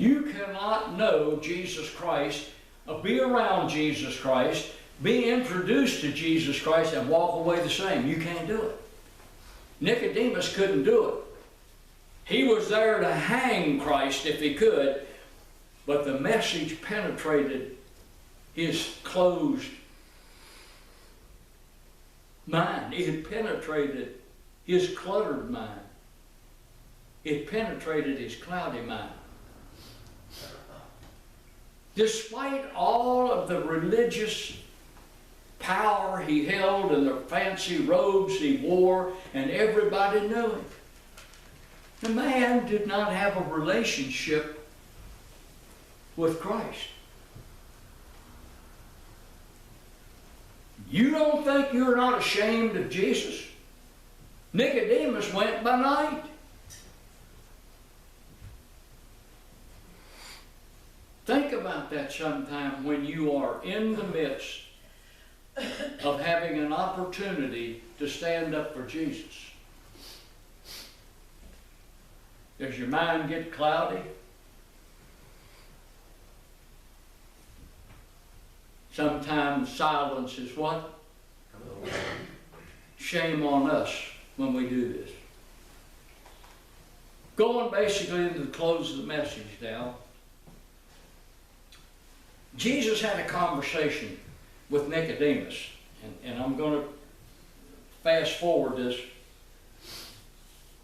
You cannot know Jesus Christ, be around Jesus Christ, be introduced to Jesus Christ, and walk away the same. You can't do it. Nicodemus couldn't do it. He was there to hang Christ if he could, but the message penetrated his closed mind. It penetrated his cluttered mind. It penetrated his cloudy mind. Despite all of the religious power he held and the fancy robes he wore, and everybody knew him, the man did not have a relationship with Christ. You don't think you're not ashamed of Jesus? Nicodemus went by night. Think about that sometime when you are in the midst of having an opportunity to stand up for Jesus. Does your mind get cloudy? Sometimes silence is what? Shame on us when we do this. Going basically into the close of the message now. Jesus had a conversation with Nicodemus, and I'm going to fast forward this.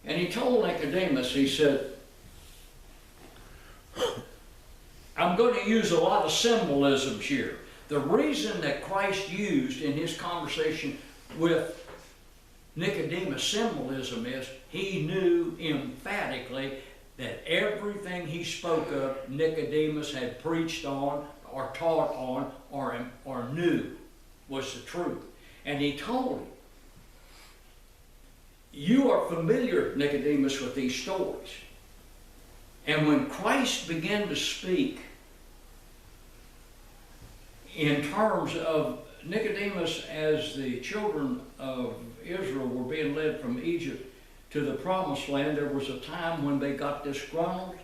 And he told Nicodemus, he said, I'm going to use a lot of symbolisms here. The reason that Christ used in his conversation with Nicodemus symbolism is he knew emphatically that everything he spoke of, Nicodemus had preached on or taught on or knew was the truth. And he told him, you are familiar, Nicodemus, with these stories. And when Christ began to speak in terms of Nicodemus, as the children of Israel were being led from Egypt to the promised land, there was a time when they got disgruntled.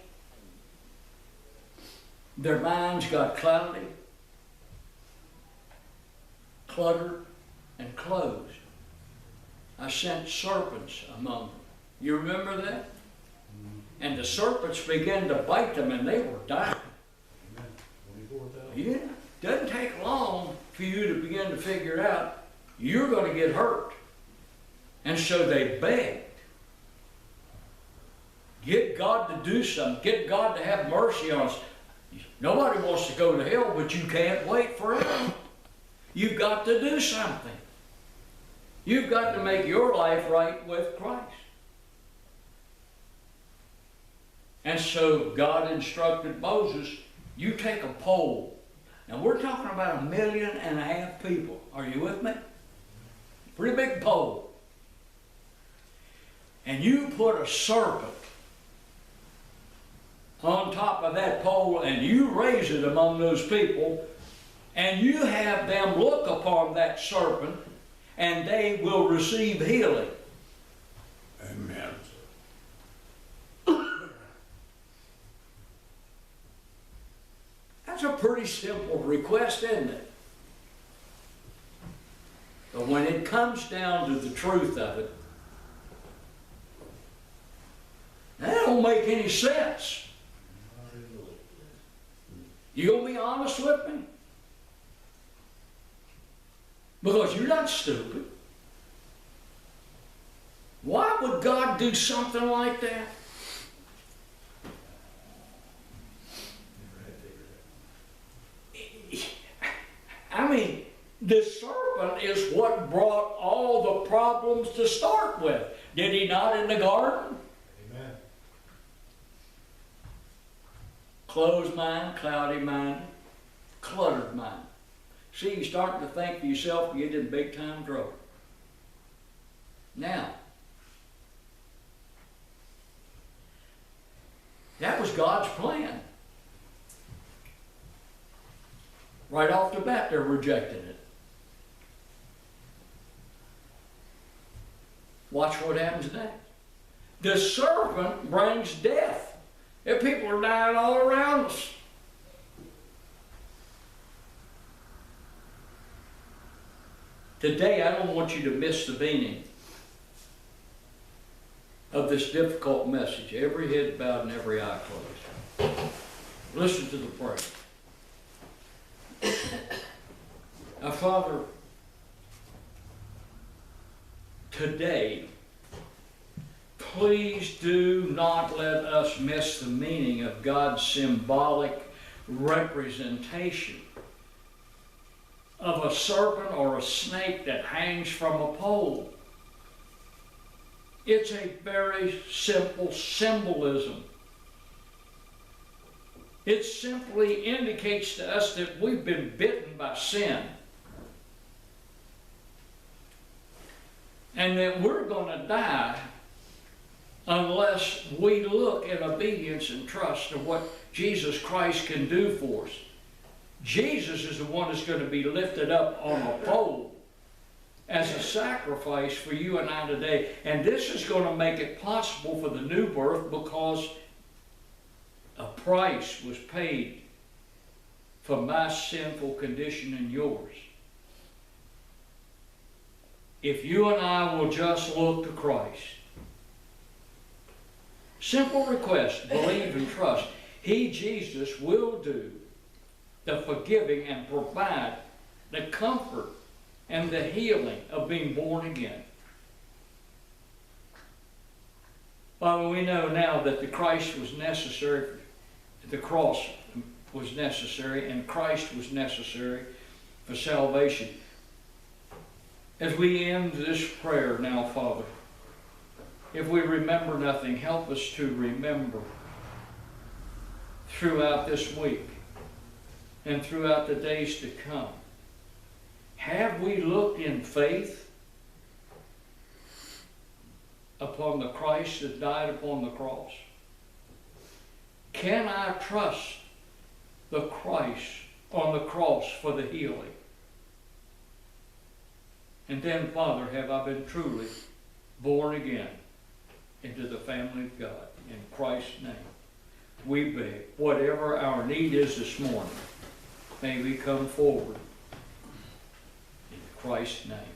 Their minds got cloudy, cluttered, and closed. I sent serpents among them. You remember that? And the serpents began to bite them, and they were dying. Yeah. Doesn't take long for you to begin to figure out you're going to get hurt. And so they begged. Get God to do something. Get God to have mercy on us. Nobody wants to go to hell, but you can't wait forever. You've got to do something. You've got to make your life right with Christ. And so God instructed Moses, you take a pole. Now we're talking about 1.5 million people. Are you with me? Pretty big pole. And you put a serpent on top of that pole, and you raise it among those people, and you have them look upon that serpent, and they will receive healing. Amen. That's a pretty simple request, isn't it? But when it comes down to the truth of it, that don't make any sense. You gonna be honest with me? Because you're not stupid. Why would God do something like that? I mean, the serpent is what brought all the problems to start with. Did he not in the garden? Amen. Closed mind, cloudy mind, cluttered mind. See, you're starting to think for yourself, you get in big time trouble. Now, that was God's plan. Right off the bat, they're rejecting it. Watch what happens next. The serpent brings death. If people are dying all around Today, I don't want you to miss the meaning of this difficult message. Every head bowed and every eye closed. Listen to the prayer. Now, Father, today, please do not let us miss the meaning of God's symbolic representation of a serpent or a snake that hangs from a pole. It's a very simple symbolism. It simply indicates to us that we've been bitten by sin. And that we're going to die unless we look in obedience and trust of what Jesus Christ can do for us. Jesus is the one that's going to be lifted up on a pole as a sacrifice for you and I today. And this is going to make it possible for the new birth because a price was paid for my sinful condition and yours. If you and I will just look to Christ. Simple request, believe and trust. He, Jesus, will do the forgiving and provide the comfort and the healing of being born again. Father, we know now that the Christ was necessary, the cross was necessary, and Christ was necessary for salvation. As we end this prayer now, Father, if we remember nothing, help us to remember throughout this week and throughout the days to come. Have we looked in faith upon the Christ that died upon the cross? Can I trust the Christ on the cross for the healing? And then, Father, have I been truly born again into the family of God? In Christ's name, we beg, whatever our need is this morning, may we come forward in Christ's name.